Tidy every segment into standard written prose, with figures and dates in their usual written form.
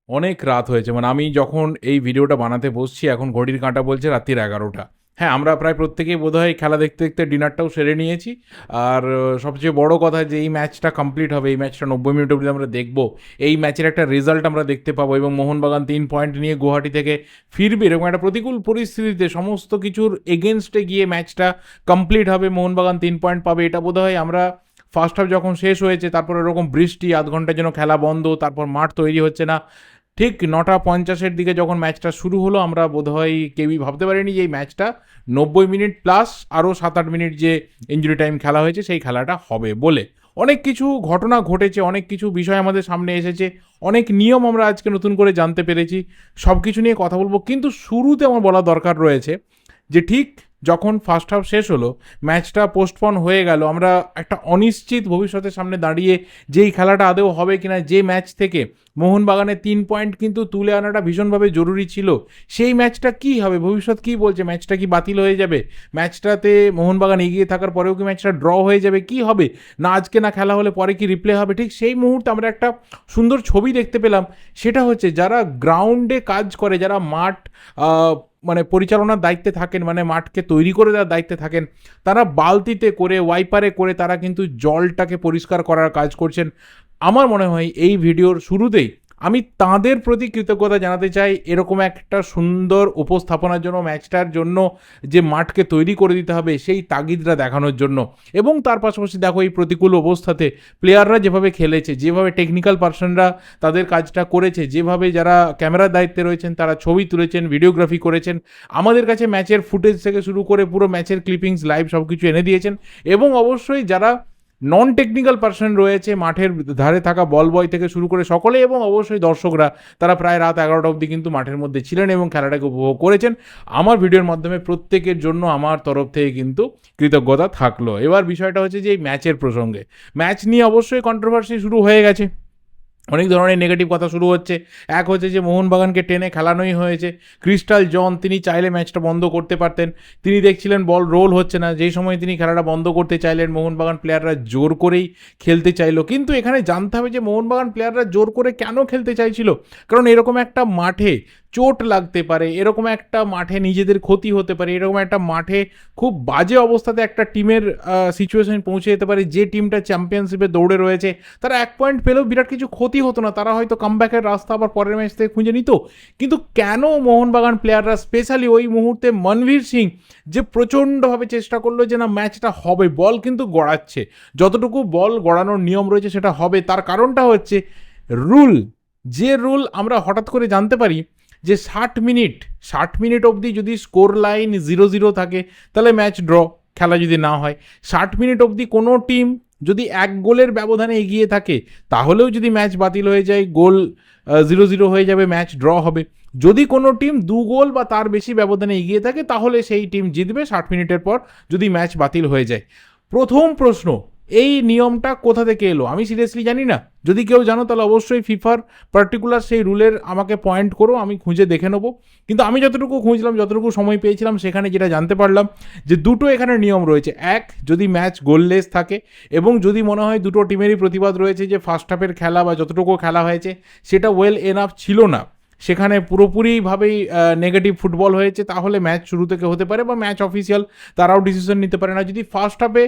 অনেক রাত হয়েছে। মানে আমি যখন এই ভিডিওটা বানাতে বসছি এখন ঘড়ির কাঁটা বলছে রাত্রির ১১টা। হ্যাঁ, আমরা প্রায় প্রত্যেকেই বোধহয় খেলা দেখতে, দেখতে ডিনারটাও সেরে নিয়েছি। আর সবচেয়ে বড় কথা যে এই ম্যাচটা কমপ্লিট হবে, এই ম্যাচটা ৯০ মিনিট অবধি আমরা দেখব। এই ম্যাচের একটা রেজাল্ট আমরা দেখতে পাবো এবং মোহনবাগান ৩ পয়েন্ট নিয়ে গুয়াহাটি থেকে ফিরবে এরকম একটা প্রতিকূল পরিস্থিতিতে সমস্ত কিছুর এগেইনস্টে গিয়ে ম্যাচটা কমপ্লিট হবে। মোহনবাগান ৩ পয়েন্ট পাবে। এটা বোধহয় আমরা ফার্স্ট হাফ যখন শেষ হয়েছে তারপর এরকম বৃষ্টি, আধ ঘন্টার জন্য খেলা বন্ধ, তারপর মাঠ তৈরি হচ্ছে না। ঠিক ৯টা ৫০-এর দিকে যখন ম্যাচটা শুরু হলো আমরা বোধহয় কেউই ভাবতে পারিনি যে এই ম্যাচটা ৯০ মিনিট প্লাস আরও ৭-৮ মিনিট যে ইনজুরি টাইম খেলা হয়েছে সেই খেলাটা হবে বলে। অনেক কিছু ঘটনা ঘটেছে, অনেক কিছু বিষয় আমাদের সামনে এসেছে, অনেক নিয়ম আমরা আজকে নতুন করে জানতে পেরেছি। সব কিছু নিয়ে কথা বলবো, কিন্তু শুরুতে আমার বলা দরকার রয়েছে যে ঠিক যখন ফার্স্ট হাফ শেষ হলো, ম্যাচটা পোস্টপন হয়ে গেল, আমরা একটা অনিশ্চিত ভবিষ্যতের সামনে দাঁড়িয়ে যেই খেলাটা আদৌ হবে কিনা, যে ম্যাচ থেকে মোহনবাগানের ৩ পয়েন্ট কিন্তু তুলে আনাটা ভীষণভাবে জরুরি ছিল, সেই ম্যাচটা কী হবে, ভবিষ্যৎ কী বলছে, ম্যাচটা কি বাতিল হয়ে যাবে, ম্যাচটাতে মোহনবাগান এগিয়ে থাকার পরেও কি ম্যাচটা ড্র হয়ে যাবে, কি হবে, না আজকে না খেলা হলে পরে কি রিপ্লে হবে, ঠিক সেই মুহূর্তে আমরা একটা সুন্দর ছবি দেখতে পেলাম। সেটা হচ্ছে যারা গ্রাউন্ডে কাজ করে, যারা মাঠ মানে পরিচালনার দায়িত্বে থাকেন, মানে মাঠকে তৈরি করে দেওয়ার দায়িত্বে থাকেন, তারা বালতিতে করে, ওয়াইপারে করে তারা কিন্তু জলটাকে পরিষ্কার করার কাজ করছেন। আমার মনে হয় এই ভিডিওর শুরুতেই আমি তাঁদের প্রতি কৃতজ্ঞতা জানাতে চাই, এরকম একটা সুন্দর উপস্থাপনার জন্য, ম্যাচটার জন্য যে মাঠকে তৈরি করে দিতে হবে সেই তাগিদটা দেখানোর জন্য। এবং তার পাশাপাশি দেখো এই প্রতিকূল অবস্থাতে প্লেয়াররা যেভাবে খেলেছে, যেভাবে টেকনিক্যাল পার্সনরা তাদের কাজটা করেছে, যেভাবে যারা ক্যামেরার দায়িত্বে রয়েছেন তারা ছবি তুলেছেন, ভিডিওগ্রাফি করেছেন, আমাদের কাছে ম্যাচের ফুটেজ থেকে শুরু করে পুরো ম্যাচের ক্লিপিংস লাইভ সব কিছু এনে দিয়েছেন। এবং অবশ্যই যারা নন টেকনিক্যাল পার্সন রয়েছে, মাঠের ধারে থাকা বল বয় থেকে শুরু করে সকলে, এবং অবশ্যই দর্শকরা, তারা প্রায় রাত ১১টা অবধি কিন্তু মাঠের মধ্যে ছিলেন এবং খেলাটাকে উপভোগ করেছেন। আমার ভিডিওর মাধ্যমে প্রত্যেকের জন্য আমার তরফ থেকে কিন্তু কৃতজ্ঞতা থাকলো। এবার বিষয়টা হচ্ছে যে এই ম্যাচের প্রসঙ্গে, ম্যাচ নিয়ে অবশ্যই কন্ট্রোভার্সি শুরু হয়ে গেছে, অনেক ধরনের নেগেটিভ কথা শুরু হচ্ছে। এক হচ্ছে যে মোহনবাগানকে টেনে খেলানোই হয়েছে। ক্রিস্টাল জন তিনি চাইলে ম্যাচটা বন্ধ করতে পারতেন, তিনি দেখছিলেন বল রোল হচ্ছে না, যেই সময় তিনি খেলাটা বন্ধ করতে চাইলেন মোহনবাগান প্লেয়াররা জোর করেই খেলতে চাইলো। কিন্তু এখানে জানতে হবে যে মোহনবাগান প্লেয়াররা জোর করে কেন খেলতে চাইছিল, কারণ এরকম একটা মাঠে চোট লাগতে পারে, এরকম একটা মাঠে নিজেদের ক্ষতি হতে পারে, এরকম একটা মাঠে খুব বাজে অবস্থাতে একটা টিমের সিচুয়েশন পৌঁছে যেতে পারে, যে টিমটা চ্যাম্পিয়নশিপে দৌড়ে রয়েছে তারা ১ পয়েন্ট পেলেও বিরাট কিছু ক্ষতি হতো না, তারা হয়তো কামব্যাকের রাস্তা আবার পরের ম্যাচ থেকে খুঁজে নিত। কিন্তু কেন মোহনবাগান প্লেয়াররা, স্পেশালি ওই মুহূর্তে মনভীর সিং যে প্রচণ্ডভাবে চেষ্টা করলো যে না ম্যাচটা হবে, বল কিন্তু গড়াচ্ছে, যতটুকু বল গড়ানোর নিয়ম রয়েছে সেটা হবে, তার কারণটা হচ্ছে রুল। যে রুল আমরা হঠাৎ করে জানতে পারি যে ৬০ মিনিট অবধি যদি স্কোর লাইন 0-0 থাকে তাহলে ম্যাচ ড্র, খেলা যদি না হয়। ৬০ মিনিট অবধি কোনো টিম যদি ১ গোলের ব্যবধানে এগিয়ে থাকে তাহলেও যদি ম্যাচ বাতিল হয়ে যায়, গোল 0-0 হয়ে যাবে, ম্যাচ ড্র হবে। যদি কোনো টিম ২ গোল বা তার বেশি ব্যবধানে এগিয়ে থাকে তাহলে সেই টিম জিতবে ৬০ মিনিটের পর যদি ম্যাচ বাতিল হয়ে যায়। প্রথম প্রশ্ন, এই নিয়মটা কোথা থেকে এলো আমি সিরিয়াসলি জানি না। যদি কেউ জানো তাহলে অবশ্যই ফিফার পার্টিকুলার সেই রুলের আমাকে পয়েন্ট করো, আমি খুঁজে দেখে নেবো। কিন্তু আমি যতটুকু খুঁজলাম, যতটুকু সময় পেয়েছিলাম, সেখানে যেটা জানতে পারলাম যে দুটো এখানে নিয়ম রয়েছে। এক, যদি ম্যাচ গোললেস থাকে এবং যদি মনে হয় দুটো টিমেরই প্রতিবাদ রয়েছে যে ফার্স্ট হাফের খেলা বা যতটুকু খেলা হয়েছে সেটা ওয়েল এনাফ ছিল না, সেখানে পুরোপুরিভাবেই নেগেটিভ ফুটবল হয়েছে, তাহলে ম্যাচ শুরু থেকে হতে পারে বা ম্যাচ অফিসিয়াল তারাও ডিসিশন নিতে পারে না। যদি ফার্স্ট হাফে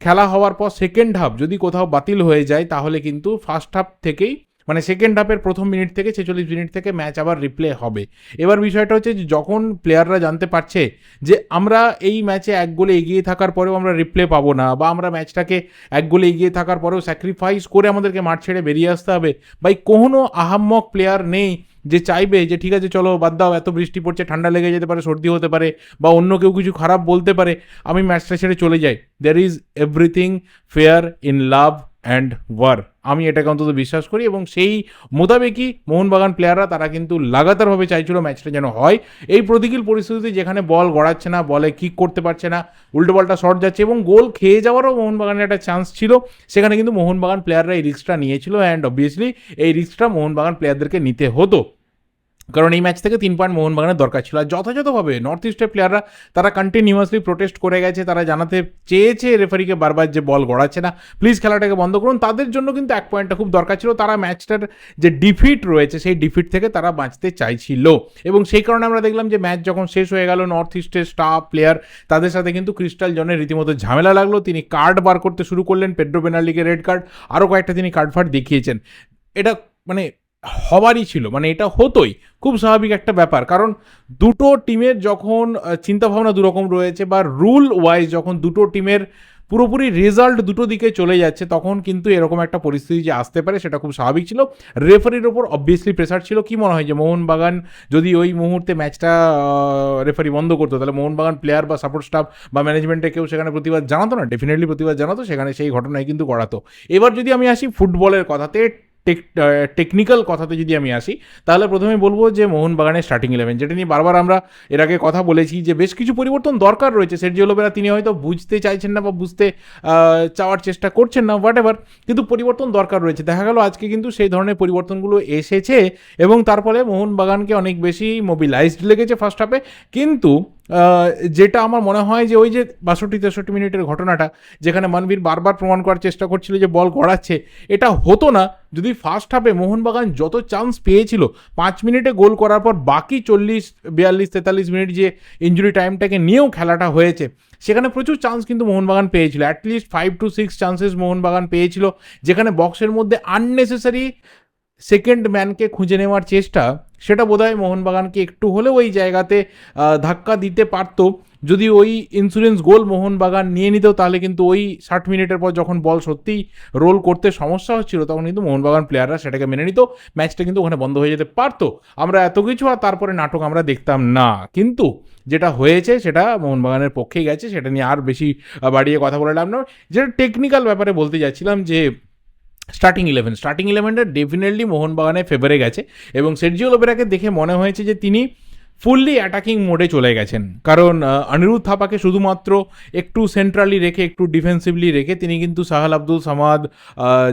খেলা হওয়ার পর সেকেন্ড হাফ যদি কোথাও বাতিল হয়ে যায় তাহলে কিন্তু ফার্স্ট হাফ থেকেই, মানে সেকেন্ড হাফের প্রথম মিনিট থেকে ৪৬ মিনিট থেকে ম্যাচ আবার রিপ্লে হবে। এবার বিষয়টা হচ্ছে যে যখন প্লেয়াররা জানতে পারছে যে আমরা এই ম্যাচে ১ গোলে এগিয়ে থাকার পরেও আমরা রিপ্লে পাবো না, বা আমরা ম্যাচটাকে ১ গোলে এগিয়ে থাকার পরেও স্যাক্রিফাইস করে আমাদেরকে মাঠ ছেড়ে বেরিয়ে আসতে হবে, বা কোনো আহাম্মক প্লেয়ার নেই যে চাইবে যে ঠিক আছে চলো বাদ দাও, এত বৃষ্টি পড়ছে, ঠান্ডা লেগে যেতে পারে, সর্দি হতে পারে, বা অন্য কেউ কিছু খারাপ বলতে পারে, আমি ম্যাচটা ছেড়ে চলে যাই। There is everything fair in love and war, আমি এটাকে অন্তত বিশ্বাস করি। এবং সেই মোতাবেকই মোহনবাগান প্লেয়াররা তারা কিন্তু লাগাতারভাবে চাইছিল ম্যাচটা যেন হয়। এই প্রতিকূল পরিস্থিতিতে যেখানে বল গড়াচ্ছে না, বলে কিক করতে পারছে না, উল্টো বলটা শর্ট যাচ্ছে এবং গোল খেয়ে যাওয়ারও মোহনবাগানের একটা চান্স ছিল, সেখানে কিন্তু মোহনবাগান প্লেয়াররা এই রিস্কটা নিয়েছিল, অ্যান্ড অবভিয়াসলি এই রিস্কটা মোহনবাগান প্লেয়ারদেরকে নিতে হতো। কারণ এই ম্যাচ থেকে 3 পয়েন্ট মোহনবাগানের দরকার ছিল। আর যথাযথভাবে নর্থ ইস্টের প্লেয়াররা তারা কন্টিনিউয়াসলি প্রোটেস্ট করে গেছে, তারা জানাতে চেয়েছে রেফারিকে বারবার যে বল গড়াচ্ছে না, প্লিজ খেলাটাকে বন্ধ করুন। তাদের জন্য কিন্তু 1 পয়েন্টটা খুব দরকার ছিল। তারা ম্যাচটার যে ডিফিট রয়েছে সেই ডিফিট থেকে তারা বাঁচতে চাইছিল, এবং সেই কারণে আমরা দেখলাম যে ম্যাচ যখন শেষ হয়ে গেল, নর্থ ইস্টের স্টাফ প্লেয়ার তাদের সাথে কিন্তু ক্রিস্টাল জনের রীতিমতো ঝামেলা লাগলো। তিনি কার্ড বার করতে শুরু করলেন, পেড্রো বেনার্লিকে রেড কার্ড, আরও কয়েকটা তিনি কার্ড ফার্ড দেখিয়েছেন। এটা মানে হবারই ছিল, মানে এটা হতোই, খুব স্বাভাবিক একটা ব্যাপার। কারণ দুটো টিমের যখন চিন্তাভাবনা দুরকম রয়েছে, বা রুল ওয়াইজ যখন দুটো টিমের পুরোপুরি রেজাল্ট দুটো দিকে চলে যাচ্ছে, তখন কিন্তু এরকম একটা পরিস্থিতি যে আসতে পারে সেটা খুব স্বাভাবিক ছিল। রেফারির ওপর অবভিয়াসলি প্রেসার ছিল। কি মনে হয় যে মোহনবাগান যদি ওই মুহূর্তে ম্যাচটা রেফারি বন্ধ করতো, তাহলে মোহনবাগান প্লেয়ার বা সাপোর্ট স্টাফ বা ম্যানেজমেন্টে কেউ সেখানে প্রতিবাদ জানাতো না? ডেফিনেটলি প্রতিবাদ জানাতো, সেখানে সেই ঘটনায় কিন্তু করাতো। এবার যদি আমি আসি ফুটবলের কথাতে, টেকনিক্যাল কথাতে যদি আমি আসি, তাহলে প্রথমে বলবো যে মোহনবাগানের স্টার্টিং 11, যেটা নিয়ে বারবার আমরা এর আগে কথা বলেছি যে বেশ কিছু পরিবর্তন দরকার রয়েছে। সের্জিও লোবেরা তিনি হয়তো বুঝতে চাইছেন না বা বুঝতে চাওয়ার চেষ্টা করছেন না, হোয়াট এভার, কিন্তু পরিবর্তন দরকার রয়েছে। দেখা গেল আজকে কিন্তু সেই ধরনের পরিবর্তনগুলো এসেছে, এবং তার ফলে মোহনবাগানকে অনেক বেশি মোবিলাইজড লেগেছে ফার্স্ট হাফে। কিন্তু যেটা আমার মনে হয় যে ওই যে 62-63 মিনিটের ঘটনাটা, যেখানে মানবীর বারবার প্রমাণ করার চেষ্টা করছিল যে বল গড়াচ্ছে, এটা হতো না যদি ফার্স্ট হাফে মোহনবাগান যত চান্স পেয়েছিল 5 মিনিটে গোল করার পর বাকি 40, 42, 43 মিনিট যে ইঞ্জুরি টাইমটাকে নিয়েও খেলাটা হয়েছে, সেখানে প্রচুর চান্স কিন্তু মোহনবাগান পেয়েছিল। অ্যাটলিস্ট 5 to 6 চান্সেস মোহনবাগান পেয়েছিল, যেখানে বক্সের মধ্যে আননেসেসারি সেকেন্ড ম্যানকে খুঁজে নেওয়ার চেষ্টা, সেটা বোধহয় মোহনবাগানকে একটু হলেও ওই জায়গাতে ধাক্কা দিতে পারতো। যদি ওই ইন্স্যুরেন্স গোল মোহনবাগান নিয়ে নিত, তাহলে কিন্তু ওই 60 মিনিটের পর যখন বল সত্যিই রোল করতে সমস্যা হচ্ছিল, তখন কিন্তু মোহনবাগান প্লেয়াররা সেটাকে মেনে নিত, ম্যাচটা কিন্তু ওখানে বন্ধ হয়ে যেতে পারতো। আমরা এত কিছু আর তারপরে নাটক আমরা দেখতাম না। কিন্তু যেটা হয়েছে সেটা মোহনবাগানের পক্ষেই গেছে, সেটা নিয়ে আর বেশি বাড়িয়ে কথা বলে লাভ না। যেটা টেকনিক্যাল ব্যাপারে বলতে যাচ্ছিলাম, যে স্টার্টিং ইলেভেনটা ডেফিনেটলি মোহনবাগানের ফেভারে গেছে, এবং সের্জিও লোবেরাকে দেখে মনে হয়েছে যে তিনি ফুললি অ্যাটাকিং মোডে চলে গেছেন। কারণ অনিরুদ্ধ থাপাকে শুধুমাত্র একটু সেন্ট্রালি রেখে, একটু ডিফেন্সিভলি রেখে তিনি কিন্তু Sahal Abdul Samad,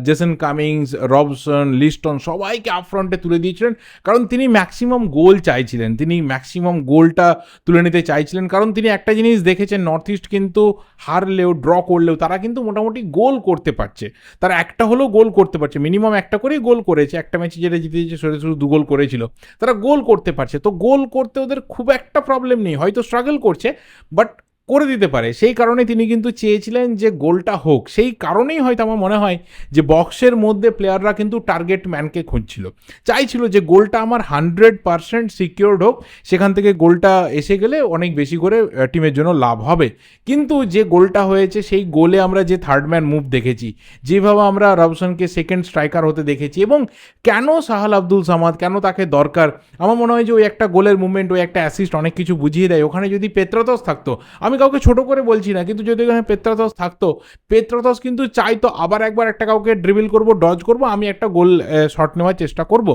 Jason Cummings, Robson, Liston সবাইকে আপফ্রন্টে তুলে দিয়েছিলেন। কারণ তিনি ম্যাক্সিমাম গোল চাইছিলেন, তিনি ম্যাক্সিমাম গোলটা তুলে নিতে চাইছিলেন। কারণ তিনি একটা জিনিস দেখেছেন, নর্থ ইস্ট কিন্তু হারলেও ড্র করলেও তারা কিন্তু মোটামুটি গোল করতে পারছে, তারা একটা হলেও গোল করতে পারছে, মিনিমাম একটা করেই গোল করেছে। একটা ম্যাচে যেটা জিতেছে সেটা শুধু 2 গোল করেছিল, তারা গোল করতে পারছে। তো গোল করতে ওদের খুব একটা প্রবলেম নেই, হয়তো স্ট্রাগল করছে, বাট করে দিতে পারে। সেই কারণে তিনি কিন্তু চেয়েছিলেন যে গোলটা হোক। সেই কারণেই হয়তো আমার মনে হয় যে বক্সের মধ্যে প্লেয়াররা কিন্তু টার্গেট ম্যানকে খুঁজছিল, চাইছিল যে গোলটা আমার 100% সিকিউরড হোক, সেখান থেকে গোলটা এসে গেলে অনেক বেশি করে টিমের জন্য লাভ হবে। কিন্তু যে গোলটা হয়েছে, সেই গোলে আমরা যে থার্ড ম্যান মুভ দেখেছি, যেভাবে আমরা রবসনকে সেকেন্ড স্ট্রাইকার হতে দেখেছি, এবং কেন সাহাল আব্দুল সামাদ, কেন তাকে দরকার, আমার মনে হয় যে ওই একটা গোলের মুভমেন্ট, ওই একটা অ্যাসিস্ট অনেক কিছু বুঝিয়ে দেয়। ওখানে যদি পেত্রাতস থাকতো, আমি কাউকে ছোট করে বলছি না, কিন্তু যদি ওখানে পেত্রাতস থাকতো, পেত্রাতস কিন্তু চাইতো আবার একবার একটা কাউকে ড্রিবল করব, ডজ করব, আমি একটা গোল শট নেওয়ার চেষ্টা করব।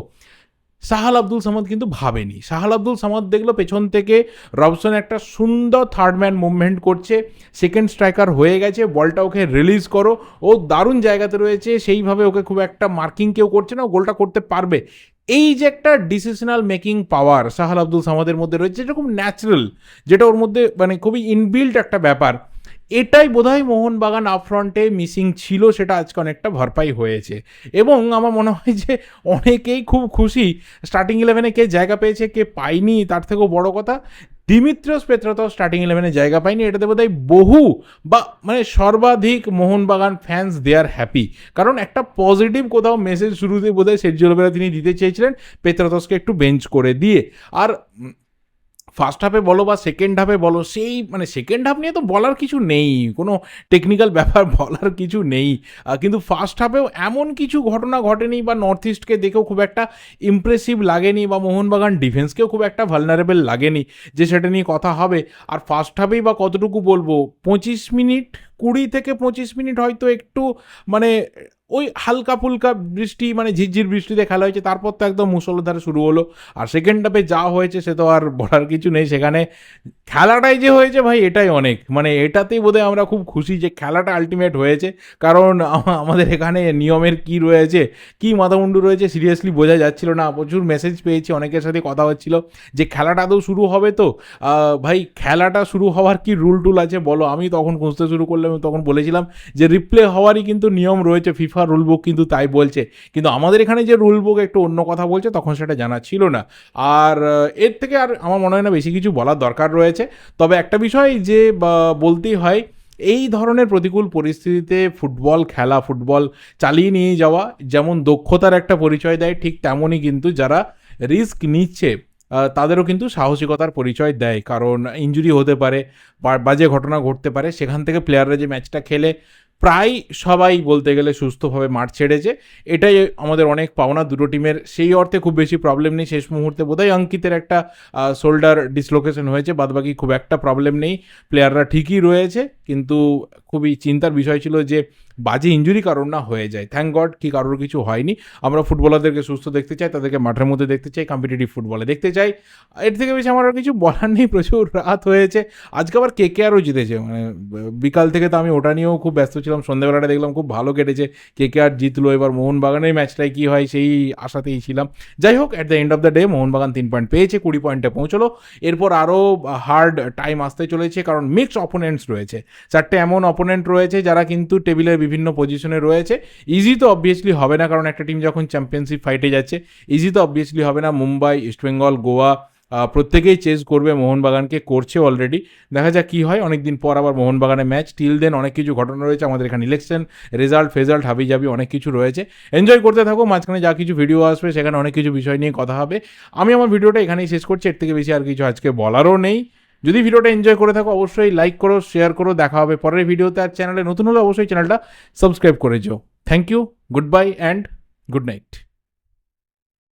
সাহাল আব্দুল সামাদ কিন্তু ভাবেনি। সাহাল আব্দুল সামাদ দেখলো পেছন থেকে রবসন একটা সুন্দর থার্ড ম্যান মুভমেন্ট করছে, সেকেন্ড স্ট্রাইকার হয়ে গেছে, বলটা ওকে রিলিজ করো, ও দারুণ জায়গাতে রয়েছে, সেইভাবে ওকে খুব একটা মার্কিং কেউ করছে না, ও গোলটা করতে পারবে। এই যে একটা decisional making power Sahal Abdul সামাদের মধ্যে রয়েছে, যেটা খুব ন্যাচারাল, যেটা ওর মধ্যে মানে খুবই ইনবিল্ট একটা ব্যাপার, এটাই বোধহয় মোহনবাগান আপফ্রন্টে মিসিং ছিল, সেটা আজকে অনেকটা ভরপাই হয়েছে। এবং আমার মনে হয় যে অনেকেই খুব খুশি স্টার্টিং 11-এ কে জায়গা পেয়েছে, কে পায়নি, তার থেকেও বড় কথা দিমিত্রিয়স পেত্রাতস স্টার্টিং 11-এ জায়গা পায়নি। এটাতে বোধহয় বহু বা মানে সর্বাধিক মোহনবাগান ফ্যান্স দে আর হ্যাপি। কারণ একটা পজিটিভ কোথাও মেসেজ শুরুতে বোধহয় সের্জিও লোবেরা তিনি দিতে চেয়েছিলেন, পেত্রাতসকে একটু বেঞ্চ করে দিয়ে। আর ফার্স্ট হাফে বলো বা সেকেন্ড হাফে বলো, সেই মানে সেকেন্ড হাফ নিয়ে তো বলার কিছু নেই, কোনো টেকনিক্যাল ব্যাপার বলার কিছু নেই। কিন্তু ফার্স্ট হাফেও এমন কিছু ঘটনা ঘটেনি, বা নর্থ ইস্টকে দেখেও খুব একটা ইমপ্রেসিভ লাগেনি, বা মোহনবাগান ডিফেন্সকেও খুব একটা ভালনারেবল লাগেনি যে সেটা নিয়ে কথা হবে। আর ফার্স্ট হাফেই বা কতটুকু বলবো, 25 মিনিট, 20 থেকে 25 মিনিট হয়তো একটু মানে ওই হালকা ফুলকা বৃষ্টি মানে ঝিরঝির বৃষ্টিতে খেলা হয়েছে, তারপর তো একদম মুষলধারে শুরু হলো। আর সেকেন্ড হাফে যা হয়েছে সে তো আর বলার কিছু নেই। সেখানে খেলাটাই যে হয়েছে ভাই এটাই অনেক, মানে এটাতেই বোধহয় আমরা খুব খুশি যে খেলাটা আলটিমেট হয়েছে। কারণ আমাদের এখানে নিয়মের কি রয়েছে, কি মাথামুন্ডু রয়েছে সিরিয়াসলি বোঝা যাচ্ছিল না। প্রচুর মেসেজ পেয়েছি, অনেকের সাথে কথা হচ্ছিল যে খেলাটা তো শুরু হবে তো ভাই খেলাটা শুরু হওয়ার কি রুল টুল আছে বলো। আমি তখন খুঁজতে শুরু করলাম, তখন বলেছিলাম যে রিপ্লে হওয়ারই কিন্তু নিয়ম রয়েছে, ফিফা রুল বুক কিন্তু তাই বলছে। কিন্তু আমাদের এখানে যে রুল বুক একটু অন্য কথা বলছে, তখন সেটা জানা ছিল না। আর এর থেকে আর আমার মনে হয় না বেশি কিছু বলার দরকার রয়েছে। তবে একটা বিষয় যে বলতেই হয়, এই ধরনের প্রতিকূল পরিস্থিতিতে ফুটবল খেলা, ফুটবল চালিয়ে নিয়ে যাওয়া যেমন দক্ষতার একটা পরিচয় দেয়, ঠিক তেমনই কিন্তু যারা রিস্ক নিচ্ছে তাদেরও কিন্তু সাহসিকতার পরিচয় দেয়। কারণ ইনজুরি হতে পারে, বাজে ঘটনা ঘটতে পারে, সেখান থেকে প্লেয়াররা যে ম্যাচটা খেলে প্রায় সবাই বলতে গেলে সুস্থভাবে মাঠ ছেড়েছে। এটাই আমাদের অনেক পাওনা দুটো টিমের। সেই অর্থে খুব বেশি প্রবলেম নেই। শেষ মুহূর্তে বোধহয় অঙ্কিতের একটা শোল্ডার ডিসলোকেশন হয়েছে, বাদবাকি খুব একটা প্রবলেম নেই, প্লেয়াররা ঠিকই রয়েছে। কিন্তু খুবই চিন্তার বিষয় ছিল যে বাজে ইনজুরি কারণ না হয়ে যায়। থ্যাংক গড কি কারোর কিছু হয়নি। আমরা ফুটবলারদেরকে সুস্থ দেখতে চাই, তাদেরকে মাঠের মধ্যে দেখতে চাই, কম্পিটিটিভ ফুটবলে দেখতে চাই। এর থেকে বেশি আমার আর কিছু বলার নেই। প্রচুর রাত হয়েছে। আজকে আবার কেকেআরও জিতেছে, মানে বিকাল থেকে তো আমি ওটা নিয়েও খুব ব্যস্ত ছিলাম। সন্ধ্যেবেলাটা দেখলাম খুব ভালো কেটেছে, কেকেআর জিতলো। এবার মোহনবাগানের ম্যাচটাই কী হয় সেই আশাতেই ছিলাম। যাই হোক, at the end of the day Mohun Bagan 3 point পেয়েছে, 20 পয়েন্টে পৌঁছলো। এরপর আরও হার্ড টাইম আসতে চলেছে, কারণ মিক্সড অপোনেন্টস রয়েছে। 4টে এমন অপোনেন্ট রয়েছে যারা কিন্তু টেবিলের বিভিন্ন পজিশনে রয়েছে। ইজি তো অবভিয়াসলি হবে না, কারণ একটা টিম যখন চ্যাম্পিয়নশিপ ফাইটে যাচ্ছে, ইজি তো অবভিয়াসলি হবে না। মুম্বাই, ইস্টবেঙ্গল, গোয়া প্রত্যেকেই চেস করবে মোহনবাগানকে, করছে অলরেডি। দেখা যাক কী হয়। অনেক দিন পর আবার মোহনবাগানের ম্যাচ। টিল দেন অনেক কিছু ঘটনা রয়েছে আমাদের এখানে, ইলেকশন, রেজাল্ট হাবিজাবি অনেক কিছু রয়েছে। এনজয় করতে থাকো, মাঝখানে যা কিছু ভিডিও আসবে সেখানে অনেক কিছু বিষয় নিয়ে কথা হবে। আমি আমার ভিডিওটা এখানেই শেষ করছি, এর থেকে বেশি আর কিছু আজকে বলারও নেই। যদি ভিডিওটা এনজয় করে থাকো অবশ্যই লাইক করো, শেয়ার করো। দেখা হবে পরের ভিডিওতে। আর চ্যানেলে নতুন হলে অবশ্যই চ্যানেলটা সাবস্ক্রাইব করে যেও। Thank you, good bye and good night.